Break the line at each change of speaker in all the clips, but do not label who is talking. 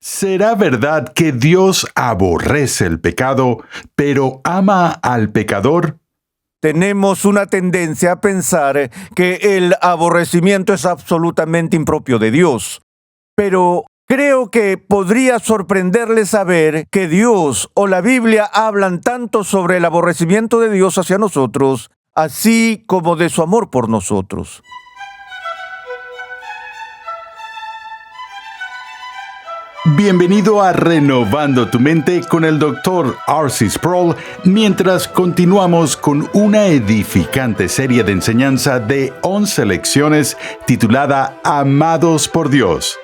¿Será verdad que Dios aborrece el pecado, pero ama al pecador?
Tenemos una tendencia a pensar que el aborrecimiento es absolutamente impropio de Dios. Pero creo que podría sorprenderle saber que Dios o la Biblia hablan tanto sobre el aborrecimiento de Dios hacia nosotros, así como de su amor por nosotros.
Bienvenido a Renovando tu Mente con el Dr. R.C. Sproul, mientras continuamos con una edificante serie de enseñanza de 11 lecciones titulada Amados por Dios.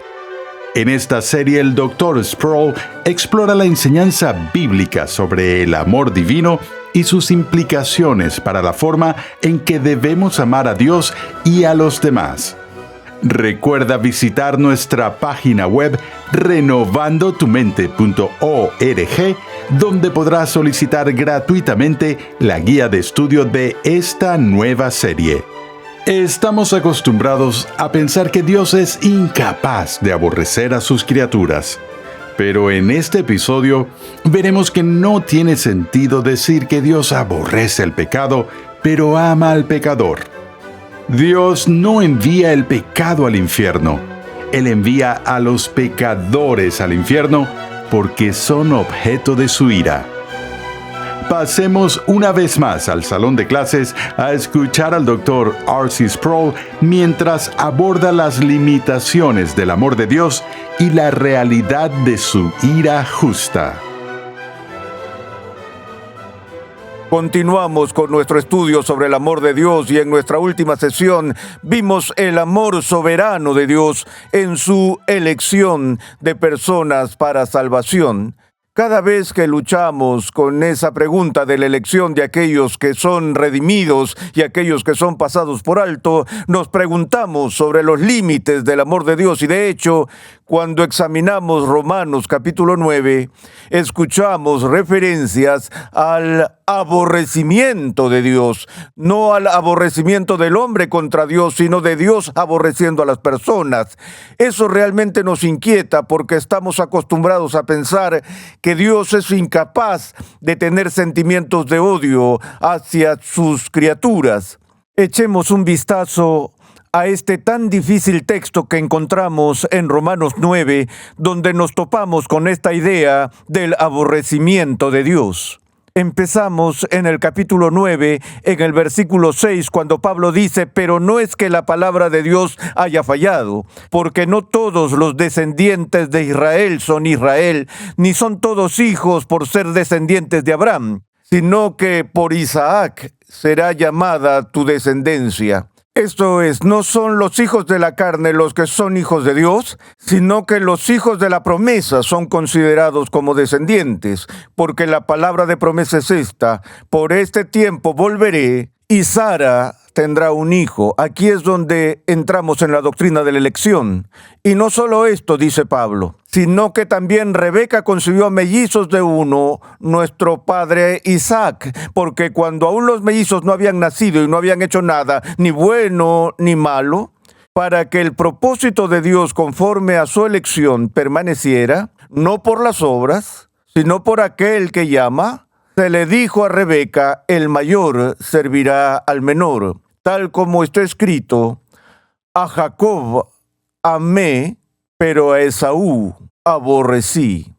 En esta serie, el Dr. Sproul explora la enseñanza bíblica sobre el amor divino y sus implicaciones para la forma en que debemos amar a Dios y a los demás. Recuerda visitar nuestra página web renovandotumente.org, donde podrás solicitar gratuitamente la guía de estudio de esta nueva serie. Estamos acostumbrados a pensar que Dios es incapaz de aborrecer a sus criaturas. Pero en este episodio veremos que no tiene sentido decir que Dios aborrece el pecado, pero ama al pecador. Dios no envía el pecado al infierno. Él envía a los pecadores al infierno porque son objeto de su ira. Pasemos una vez más al salón de clases a escuchar al Dr. R.C. Sproul mientras aborda las limitaciones del amor de Dios y la realidad de su ira justa.
Continuamos con nuestro estudio sobre el amor de Dios y en nuestra última sesión vimos el amor soberano de Dios en su elección de personas para salvación. Cada vez que luchamos con esa pregunta de la elección de aquellos que son redimidos y aquellos que son pasados por alto, nos preguntamos sobre los límites del amor de Dios y de hecho, cuando examinamos Romanos capítulo 9, escuchamos referencias al aborrecimiento de Dios, no al aborrecimiento del hombre contra Dios, sino de Dios aborreciendo a las personas. Eso realmente nos inquieta porque estamos acostumbrados a pensar que Dios es incapaz de tener sentimientos de odio hacia sus criaturas. Echemos un vistazo a este tan difícil texto que encontramos en Romanos 9, donde nos topamos con esta idea del aborrecimiento de Dios. Empezamos en el capítulo 9, en el versículo 6, cuando Pablo dice: pero no es que la palabra de Dios haya fallado, porque no todos los descendientes de Israel son Israel, ni son todos hijos por ser descendientes de Abraham, sino que por Isaac será llamada tu descendencia. Esto es, no son los hijos de la carne los que son hijos de Dios, sino que los hijos de la promesa son considerados como descendientes, porque la palabra de promesa es esta: por este tiempo volveré y Sara tendrá un hijo. Aquí es donde entramos en la doctrina de la elección. Y no solo esto, dice Pablo, sino que también Rebeca concibió mellizos de uno, nuestro padre Isaac, porque cuando aún los mellizos no habían nacido y no habían hecho nada, ni bueno ni malo, para que el propósito de Dios conforme a su elección permaneciera, no por las obras, sino por aquel que llama, se le dijo a Rebeca: el mayor servirá al menor. Tal como está escrito: a Jacob amé, pero a Esaú aborrecí.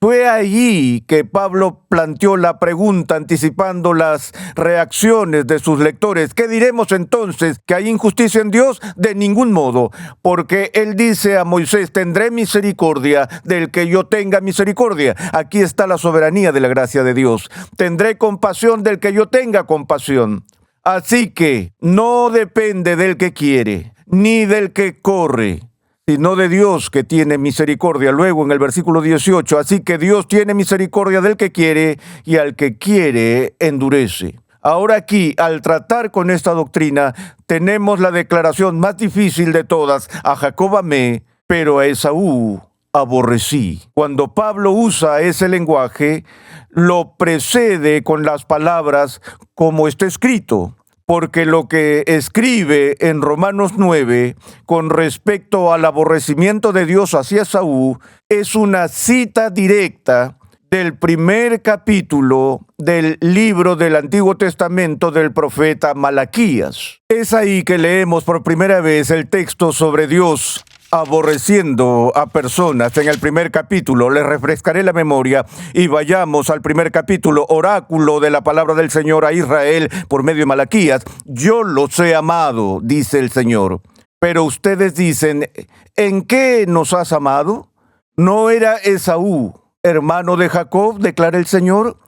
Fue allí que Pablo planteó la pregunta, anticipando las reacciones de sus lectores. ¿Qué diremos entonces? ¿Que hay injusticia en Dios? De ningún modo, porque él dice a Moisés: tendré misericordia del que yo tenga misericordia. Aquí está la soberanía de la gracia de Dios. Tendré compasión del que yo tenga compasión. Así que no depende del que quiere, ni del que corre, sino de Dios que tiene misericordia. Luego en el versículo 18, así que Dios tiene misericordia del que quiere y al que quiere endurece. Ahora aquí, al tratar con esta doctrina, tenemos la declaración más difícil de todas: a Jacob amé, pero a Esaú aborrecí. Cuando Pablo usa ese lenguaje, lo precede con las palabras como está escrito. porque lo que escribe en Romanos 9 con respecto al aborrecimiento de Dios hacia Esaú es una cita directa del primer capítulo del libro del Antiguo Testamento del profeta Malaquías. Es ahí que leemos por primera vez el texto sobre Dios aborreciendo a personas. En el primer capítulo, les refrescaré la memoria y vayamos al primer capítulo, oráculo de la palabra del Señor a Israel por medio de Malaquías. Yo los he amado, dice el Señor. Pero ustedes dicen, ¿en qué nos has amado? ¿No era Esaú hermano de Jacob?, declara el Señor.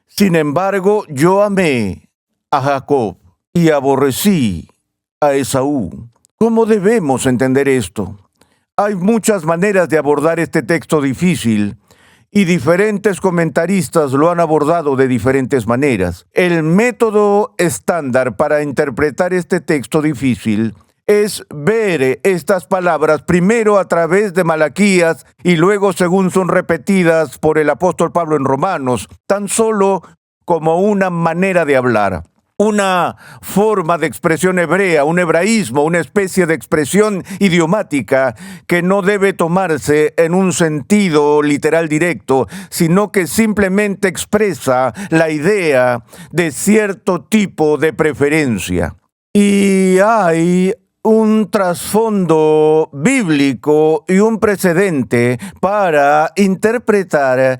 Sin embargo, yo amé a Jacob y aborrecí a Esaú. ¿Cómo debemos entender esto? Hay muchas maneras de abordar este texto difícil y diferentes comentaristas lo han abordado de diferentes maneras. El método estándar para interpretar este texto difícil es ver estas palabras primero a través de Malaquías y luego según son repetidas por el apóstol Pablo en Romanos, tan solo como una manera de hablar. Una forma de expresión hebrea, un hebraísmo, una especie de expresión idiomática que no debe tomarse en un sentido literal directo, sino que simplemente expresa la idea de cierto tipo de preferencia. Y hay un trasfondo bíblico y un precedente para interpretar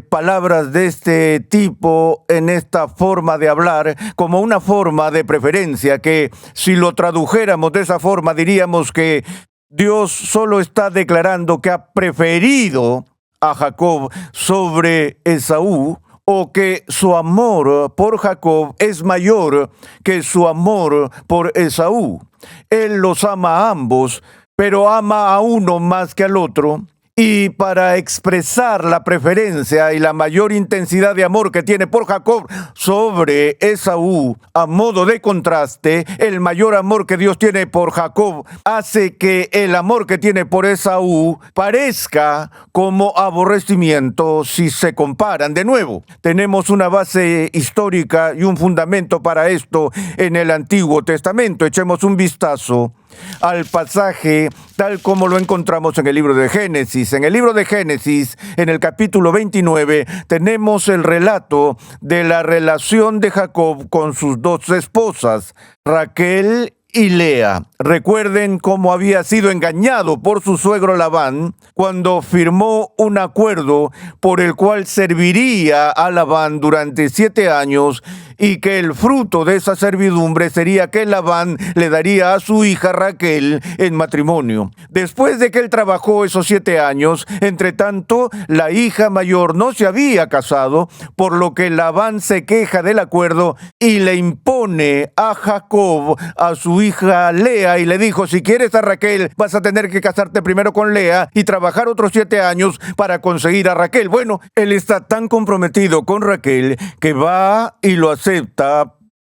palabras de este tipo en esta forma de hablar como una forma de preferencia, que si lo tradujéramos de esa forma diríamos que Dios solo está declarando que ha preferido a Jacob sobre Esaú, o que su amor por Jacob es mayor que su amor por Esaú. Él los ama a ambos, pero ama a uno más que al otro. Y para expresar la preferencia y la mayor intensidad de amor que tiene por Jacob sobre Esaú, a modo de contraste, el mayor amor que Dios tiene por Jacob hace que el amor que tiene por Esaú parezca como aborrecimiento si se comparan. De nuevo, tenemos una base histórica y un fundamento para esto en el Antiguo Testamento. Echemos un vistazo al pasaje tal como lo encontramos en el libro de Génesis. En el libro de Génesis, en el capítulo 29, tenemos el relato de la relación de Jacob con sus dos esposas, Raquel y Lea. Recuerden cómo había sido engañado por su suegro Labán cuando firmó un acuerdo por el cual serviría a Labán durante 7 años y que el fruto de esa servidumbre sería que Labán le daría a su hija Raquel en matrimonio. Después de que él trabajó esos 7 años, entre tanto, la hija mayor no se había casado, por lo que Labán se queja del acuerdo y le impone a Jacob a su hija Lea y le dijo, si quieres a Raquel, vas a tener que casarte primero con Lea y trabajar otros 7 años para conseguir a Raquel. Bueno, él está tan comprometido con Raquel que va y lo acepta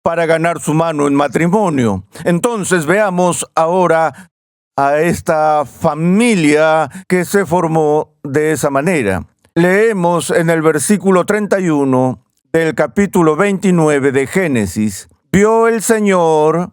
para ganar su mano en matrimonio. Entonces veamos ahora a esta familia que se formó de esa manera. Leemos en el versículo 31 del capítulo 29 de Génesis. Vio el Señor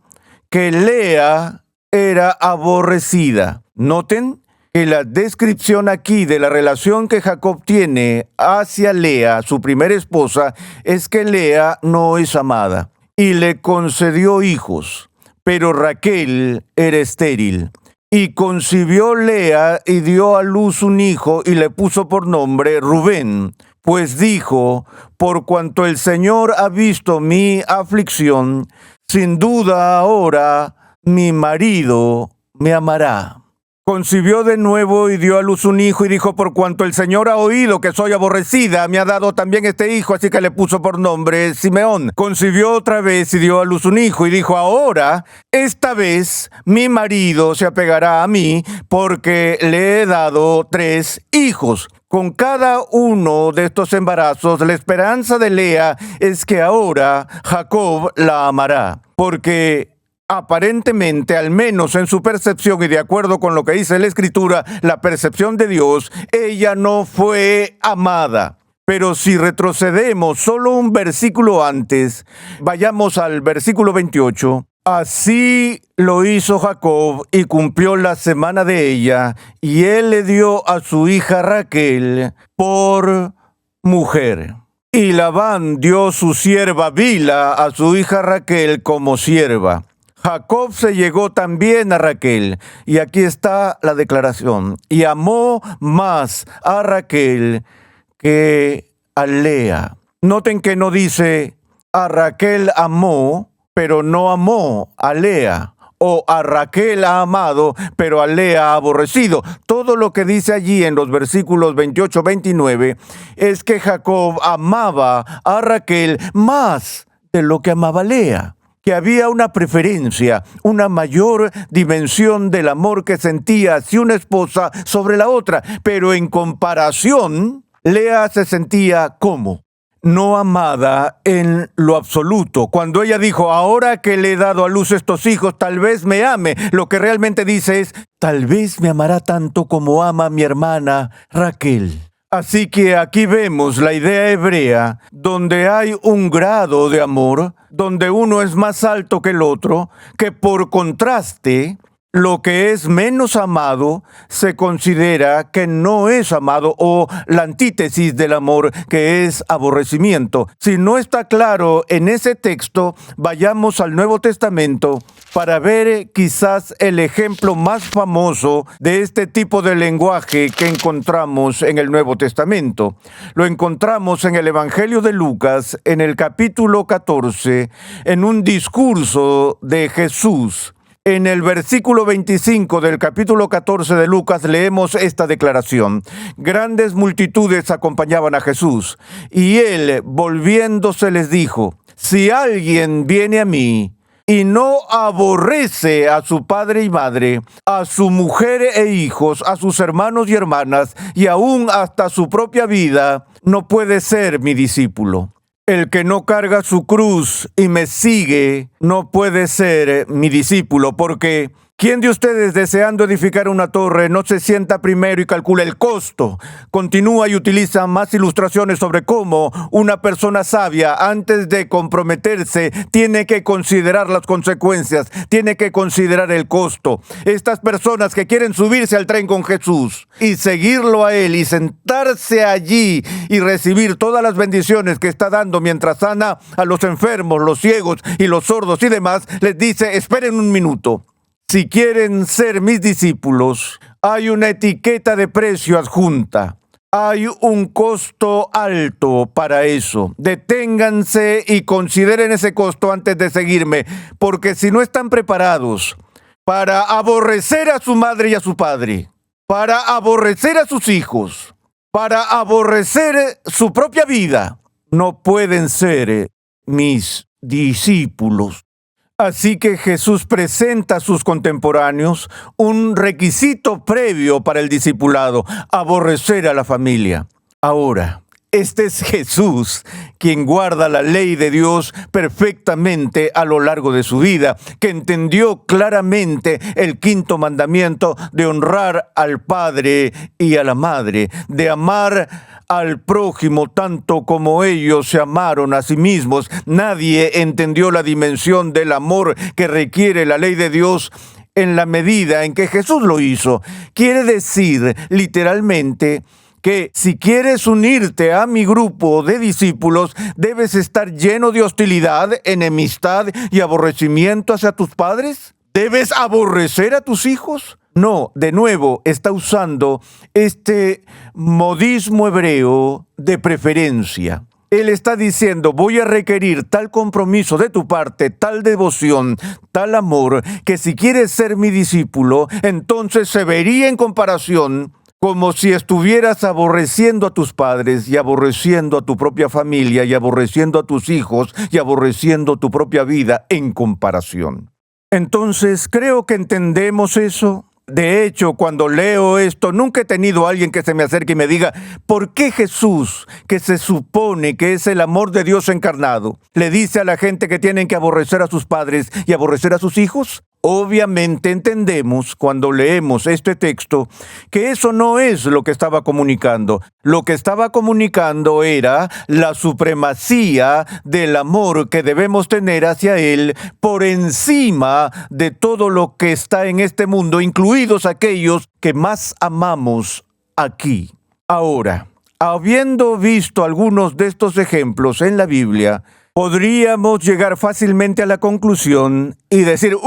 que Lea era aborrecida. Noten que la descripción aquí de la relación que Jacob tiene hacia Lea, su primera esposa, es que Lea no es amada y le concedió hijos, pero Raquel era estéril. Y concibió Lea y dio a luz un hijo y le puso por nombre Rubén, pues dijo, por cuanto el Señor ha visto mi aflicción, sin duda ahora mi marido me amará. Concibió de nuevo y dio a luz un hijo y dijo, por cuanto el Señor ha oído que soy aborrecida, me ha dado también este hijo, así que le puso por nombre Simeón. Concibió otra vez y dio a luz un hijo y dijo, ahora, esta vez mi marido se apegará a mí porque le he dado 3 hijos. Con cada uno de estos embarazos, la esperanza de Lea es que ahora Jacob la amará, porque aparentemente, al menos en su percepción y de acuerdo con lo que dice la Escritura, la percepción de Dios, ella no fue amada. Pero si retrocedemos solo un versículo antes, vayamos al versículo 28. Así lo hizo Jacob y cumplió la semana de ella, y él le dio a su hija Raquel por mujer. Y Labán dio su sierva Bilha a su hija Raquel como sierva. Jacob se llegó también a Raquel, y aquí está la declaración, y amó más a Raquel que a Lea. Noten que no dice a Raquel amó, pero no amó a Lea, o a Raquel ha amado, pero a Lea ha aborrecido. Todo lo que dice allí en los versículos 28-29 es que Jacob amaba a Raquel más de lo que amaba a Lea, que había una preferencia, una mayor dimensión del amor que sentía hacia una esposa sobre la otra, pero en comparación, Lea se sentía como no amada en lo absoluto. Cuando ella dijo, ahora que le he dado a luz estos hijos, tal vez me ame, lo que realmente dice es, tal vez me amará tanto como ama a mi hermana Raquel. Así que aquí vemos la idea hebrea, donde hay un grado de amor, donde uno es más alto que el otro, que por contraste, lo que es menos amado se considera que no es amado, o la antítesis del amor, que es aborrecimiento. Si no está claro en ese texto, vayamos al Nuevo Testamento para ver quizás el ejemplo más famoso de este tipo de lenguaje que encontramos en el Nuevo Testamento. Lo encontramos en el Evangelio de Lucas, en el capítulo 14, en un discurso de Jesús. En el versículo 25 del capítulo 14 de Lucas leemos esta declaración. Grandes multitudes acompañaban a Jesús, y él, volviéndose, les dijo, si alguien viene a mí y no aborrece a su padre y madre, a su mujer e hijos, a sus hermanos y hermanas, y aún hasta su propia vida, no puede ser mi discípulo. El que no carga su cruz y me sigue no puede ser mi discípulo, porque ¿quién de ustedes, deseando edificar una torre, no se sienta primero y calcula el costo? Continúa y utiliza más ilustraciones sobre cómo una persona sabia, antes de comprometerse, tiene que considerar las consecuencias, tiene que considerar el costo. Estas personas que quieren subirse al tren con Jesús y seguirlo a él y sentarse allí y recibir todas las bendiciones que está dando mientras sana a los enfermos, los ciegos y los sordos y demás, les dice, esperen un minuto. Si quieren ser mis discípulos, hay una etiqueta de precio adjunta. Hay un costo alto para eso. Deténganse y consideren ese costo antes de seguirme, porque si no están preparados para aborrecer a su madre y a su padre, para aborrecer a sus hijos, para aborrecer su propia vida, no pueden ser mis discípulos. Así que Jesús presenta a sus contemporáneos un requisito previo para el discipulado: aborrecer a la familia. Ahora, este es Jesús, quien guarda la ley de Dios perfectamente a lo largo de su vida, que entendió claramente el quinto mandamiento de honrar al padre y a la madre, de amar al prójimo tanto como ellos se amaron a sí mismos. Nadie entendió la dimensión del amor que requiere la ley de Dios en la medida en que Jesús lo hizo. Quiere decir, literalmente, que si quieres unirte a mi grupo de discípulos, debes estar lleno de hostilidad, enemistad y aborrecimiento hacia tus padres. ¿Debes aborrecer a tus hijos? No, de nuevo, está usando este modismo hebreo de preferencia. Él está diciendo, voy a requerir tal compromiso de tu parte, tal devoción, tal amor, que si quieres ser mi discípulo, entonces se vería en comparación como si estuvieras aborreciendo a tus padres y aborreciendo a tu propia familia y aborreciendo a tus hijos y aborreciendo tu propia vida en comparación. Entonces, creo que entendemos eso. De hecho, cuando leo esto, nunca he tenido a alguien que se me acerque y me diga, ¿por qué Jesús, que se supone que es el amor de Dios encarnado, le dice a la gente que tienen que aborrecer a sus padres y aborrecer a sus hijos? Obviamente entendemos cuando leemos este texto que eso no es lo que estaba comunicando. Lo que estaba comunicando era la supremacía del amor que debemos tener hacia Él por encima de todo lo que está en este mundo, incluidos aquellos que más amamos aquí. Ahora, habiendo visto algunos de estos ejemplos en la Biblia, podríamos llegar fácilmente a la conclusión y decir,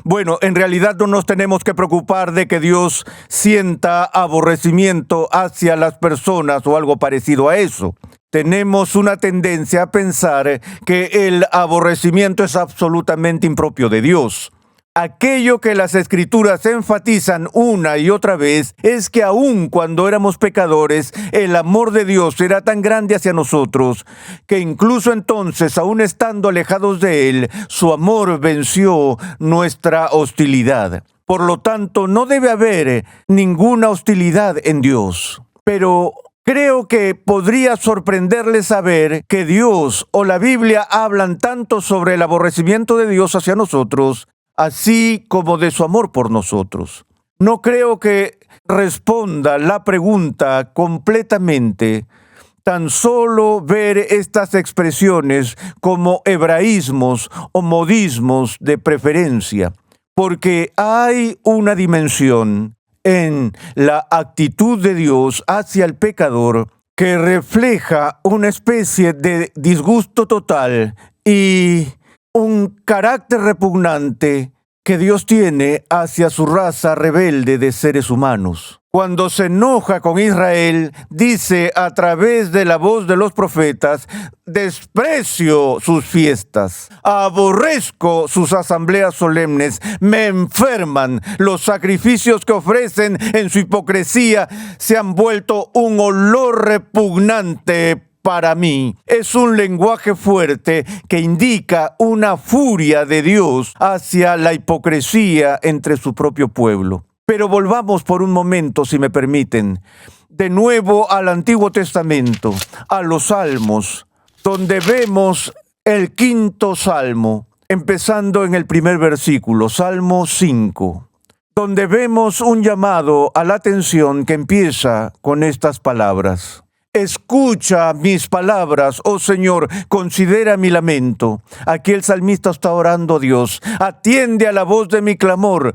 bueno, en realidad no nos tenemos que preocupar de que Dios sienta aborrecimiento hacia las personas o algo parecido a eso. Tenemos una tendencia a pensar que el aborrecimiento es absolutamente impropio de Dios. Aquello que las Escrituras enfatizan una y otra vez es que aun cuando éramos pecadores, el amor de Dios era tan grande hacia nosotros que incluso entonces, aun estando alejados de Él, su amor venció nuestra hostilidad. Por lo tanto, no debe haber ninguna hostilidad en Dios. Pero creo que podría sorprenderles saber que Dios o la Biblia hablan tanto sobre el aborrecimiento de Dios hacia nosotros, así como de su amor por nosotros. No creo que responda la pregunta completamente tan solo ver estas expresiones como hebraísmos o modismos de preferencia, porque hay una dimensión en la actitud de Dios hacia el pecador que refleja una especie de disgusto total y un carácter repugnante que Dios tiene hacia su raza rebelde de seres humanos. Cuando se enoja con Israel, dice a través de la voz de los profetas: desprecio sus fiestas, aborrezco sus asambleas solemnes, me enferman, los sacrificios que ofrecen en su hipocresía se han vuelto un olor repugnante para mí. Es un lenguaje fuerte que indica una furia de Dios hacia la hipocresía entre su propio pueblo. Pero volvamos por un momento, si me permiten, de nuevo al Antiguo Testamento, a los Salmos, donde vemos el quinto Salmo, empezando en el primer versículo, Salmo 5, donde vemos un llamado a la atención que empieza con estas palabras. Escucha mis palabras, oh Señor, considera mi lamento. Aquí el salmista está orando a Dios. Atiende a la voz de mi clamor,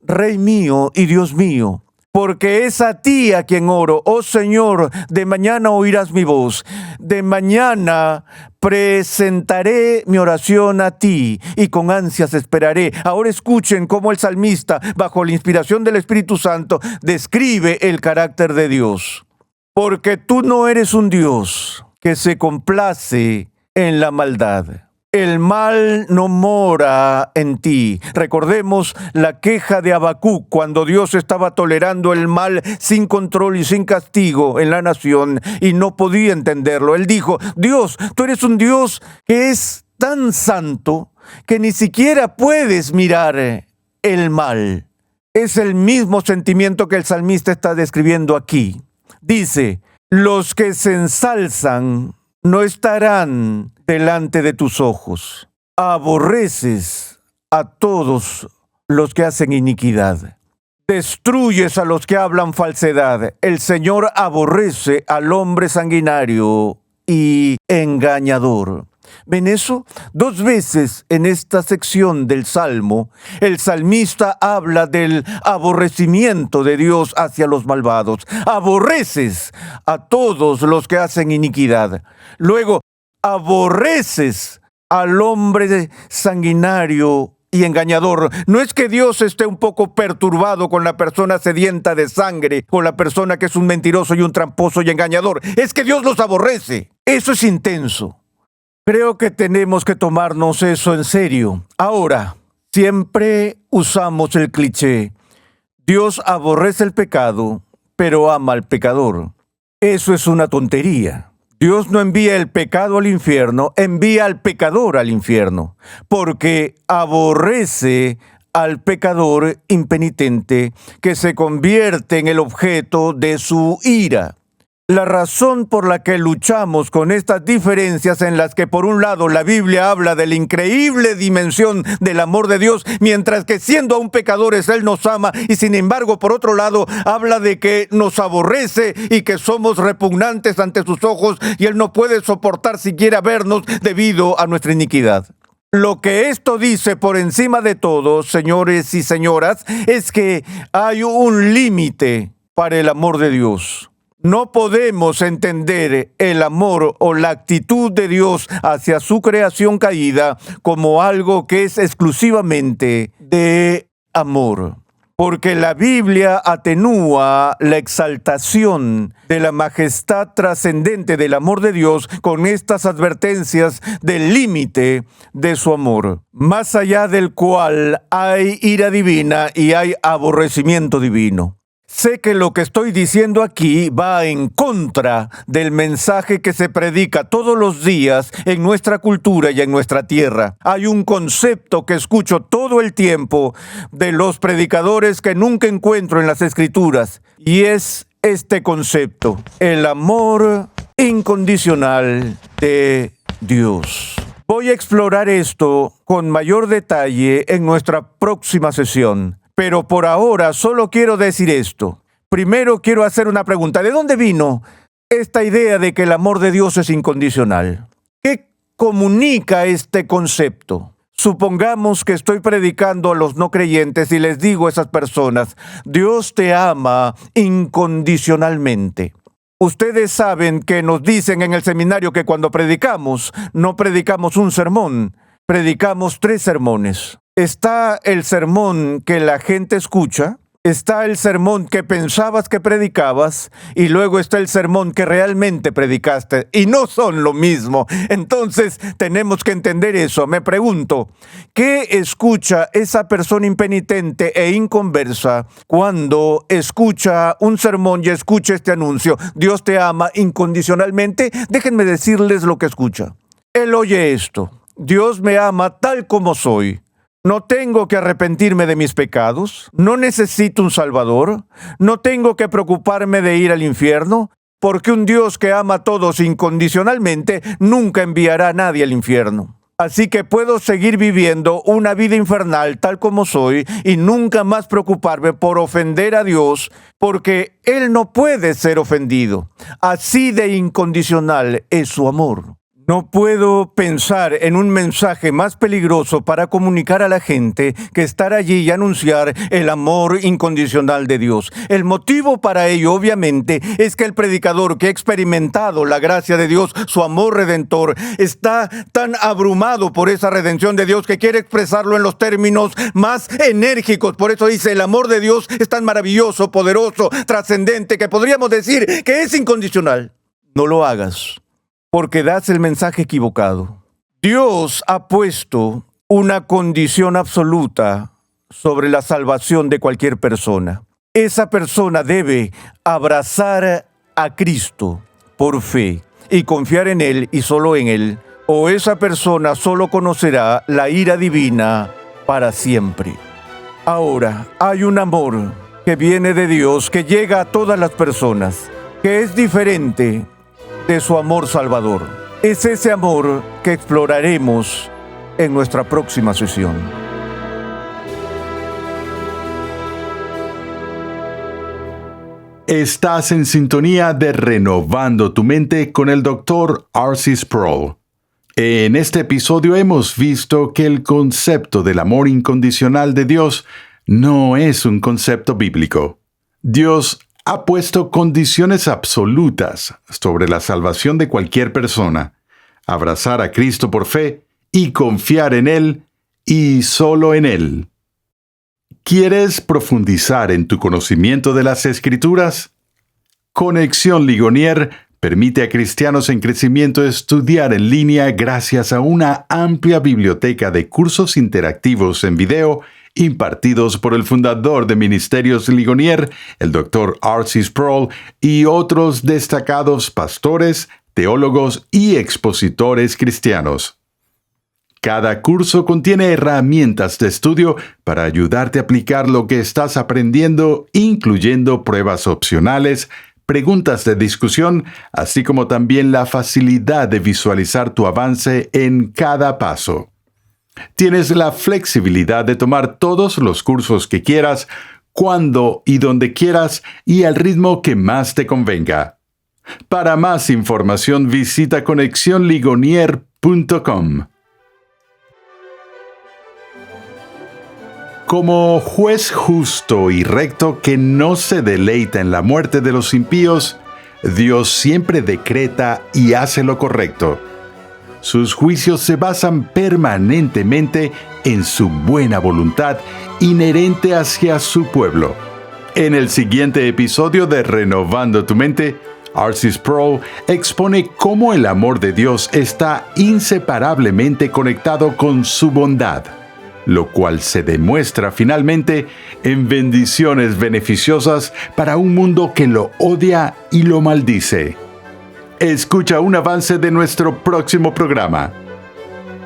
Rey mío y Dios mío, porque es a ti a quien oro. Oh Señor, de mañana oirás mi voz. De mañana presentaré mi oración a ti y con ansias esperaré. Ahora escuchen cómo el salmista, bajo la inspiración del Espíritu Santo, describe el carácter de Dios. Porque tú no eres un Dios que se complace en la maldad. El mal no mora en ti. Recordemos la queja de Habacuc cuando Dios estaba tolerando el mal sin control y sin castigo en la nación y no podía entenderlo. Él dijo: Dios, tú eres un Dios que es tan santo que ni siquiera puedes mirar el mal. Es el mismo sentimiento que el salmista está describiendo aquí. Dice: los que se ensalzan no estarán delante de tus ojos. Aborreces a todos los que hacen iniquidad. Destruyes a los que hablan falsedad. El Señor aborrece al hombre sanguinario y engañador. ¿Ven eso? 2 veces en esta sección del Salmo, el salmista habla del aborrecimiento de Dios hacia los malvados. Aborreces a todos los que hacen iniquidad. Luego, aborreces al hombre sanguinario y engañador. No es que Dios esté un poco perturbado con la persona sedienta de sangre, con la persona que es un mentiroso y un tramposo y engañador. Es que Dios los aborrece. Eso es intenso. Creo que tenemos que tomarnos eso en serio. Ahora, siempre usamos el cliché: Dios aborrece el pecado, pero ama al pecador. Eso es una tontería. Dios no envía el pecado al infierno, envía al pecador al infierno, porque aborrece al pecador impenitente que se convierte en el objeto de su ira. La razón por la que luchamos con estas diferencias en las que por un lado la Biblia habla de la increíble dimensión del amor de Dios, mientras que siendo aún pecadores Él nos ama, y sin embargo por otro lado habla de que nos aborrece y que somos repugnantes ante sus ojos y Él no puede soportar siquiera vernos debido a nuestra iniquidad. Lo que esto dice por encima de todo, señores y señoras, es que hay un límite para el amor de Dios. No podemos entender el amor o la actitud de Dios hacia su creación caída como algo que es exclusivamente de amor. Porque la Biblia atenúa la exaltación de la majestad trascendente del amor de Dios con estas advertencias del límite de su amor, más allá del cual hay ira divina y hay aborrecimiento divino. Sé que lo que estoy diciendo aquí va en contra del mensaje que se predica todos los días en nuestra cultura y en nuestra tierra. Hay un concepto que escucho todo el tiempo de los predicadores que nunca encuentro en las Escrituras, y es este concepto: el amor incondicional de Dios. Voy a explorar esto con mayor detalle en nuestra próxima sesión. Pero por ahora solo quiero decir esto. Primero quiero hacer una pregunta. ¿De dónde vino esta idea de que el amor de Dios es incondicional? ¿Qué comunica este concepto? Supongamos que estoy predicando a los no creyentes y les digo a esas personas: Dios te ama incondicionalmente. Ustedes saben que nos dicen en el seminario que cuando predicamos, no predicamos un sermón, predicamos 3 sermones. Está el sermón que la gente escucha, está el sermón que pensabas que predicabas, y luego está el sermón que realmente predicaste, y no son lo mismo. Entonces tenemos que entender eso. Me pregunto, ¿qué escucha esa persona impenitente e inconversa cuando escucha un sermón y escucha este anuncio? Dios te ama incondicionalmente. Déjenme decirles lo que escucha. Él oye esto: Dios me ama tal como soy. No tengo que arrepentirme de mis pecados, no necesito un Salvador, no tengo que preocuparme de ir al infierno, porque un Dios que ama a todos incondicionalmente nunca enviará a nadie al infierno. Así que puedo seguir viviendo una vida infernal tal como soy y nunca más preocuparme por ofender a Dios, porque Él no puede ser ofendido. Así de incondicional es su amor. No puedo pensar en un mensaje más peligroso para comunicar a la gente que estar allí y anunciar el amor incondicional de Dios. El motivo para ello, obviamente, es que el predicador que ha experimentado la gracia de Dios, su amor redentor, está tan abrumado por esa redención de Dios que quiere expresarlo en los términos más enérgicos. Por eso dice: el amor de Dios es tan maravilloso, poderoso, trascendente, que podríamos decir que es incondicional. No lo hagas, porque das el mensaje equivocado. Dios ha puesto una condición absoluta sobre la salvación de cualquier persona. Esa persona debe abrazar a Cristo por fe y confiar en Él y solo en Él, o esa persona solo conocerá la ira divina para siempre. Ahora, hay un amor que viene de Dios, que llega a todas las personas, que es diferente de su amor salvador. Es ese amor que exploraremos en nuestra próxima sesión.
Estás en sintonía de Renovando tu Mente con el Dr. R.C. Sproul. En este episodio hemos visto que el concepto del amor incondicional de Dios no es un concepto bíblico. Dios ha puesto condiciones absolutas sobre la salvación de cualquier persona: abrazar a Cristo por fe y confiar en Él y solo en Él. ¿Quieres profundizar en tu conocimiento de las Escrituras? Conexión Ligonier permite a cristianos en crecimiento estudiar en línea gracias a una amplia biblioteca de cursos interactivos en video impartidos por el fundador de Ministerios Ligonier, el Dr. R.C. Sproul, y otros destacados pastores, teólogos y expositores cristianos. Cada curso contiene herramientas de estudio para ayudarte a aplicar lo que estás aprendiendo, incluyendo pruebas opcionales, preguntas de discusión, así como también la facilidad de visualizar tu avance en cada paso. Tienes la flexibilidad de tomar todos los cursos que quieras, cuando y donde quieras y al ritmo que más te convenga. Para más información visita conexionligonier.com. Como juez justo y recto que no se deleita en la muerte de los impíos, Dios siempre decreta y hace lo correcto. Sus juicios se basan permanentemente en su buena voluntad inherente hacia su pueblo. En el siguiente episodio de Renovando tu Mente, R.C. Sproul expone cómo el amor de Dios está inseparablemente conectado con su bondad, lo cual se demuestra finalmente en bendiciones beneficiosas para un mundo que lo odia y lo maldice. Escucha un avance de nuestro próximo programa.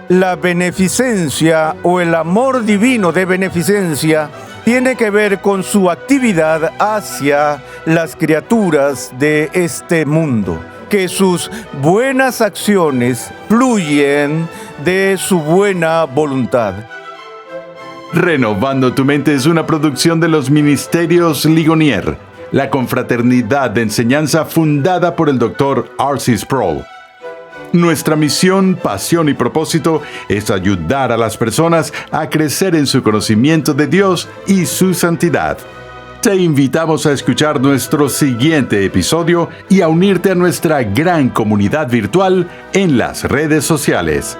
La beneficencia o el amor divino de beneficencia tiene que ver con su actividad hacia las criaturas de este mundo, que sus buenas acciones fluyen de su buena voluntad.
Renovando tu Mente es una producción de los Ministerios Ligonier, la confraternidad de enseñanza fundada por el Dr. R.C. Sproul. Nuestra misión, pasión y propósito es ayudar a las personas a crecer en su conocimiento de Dios y su santidad. Te invitamos a escuchar nuestro siguiente episodio y a unirte a nuestra gran comunidad virtual en las redes sociales.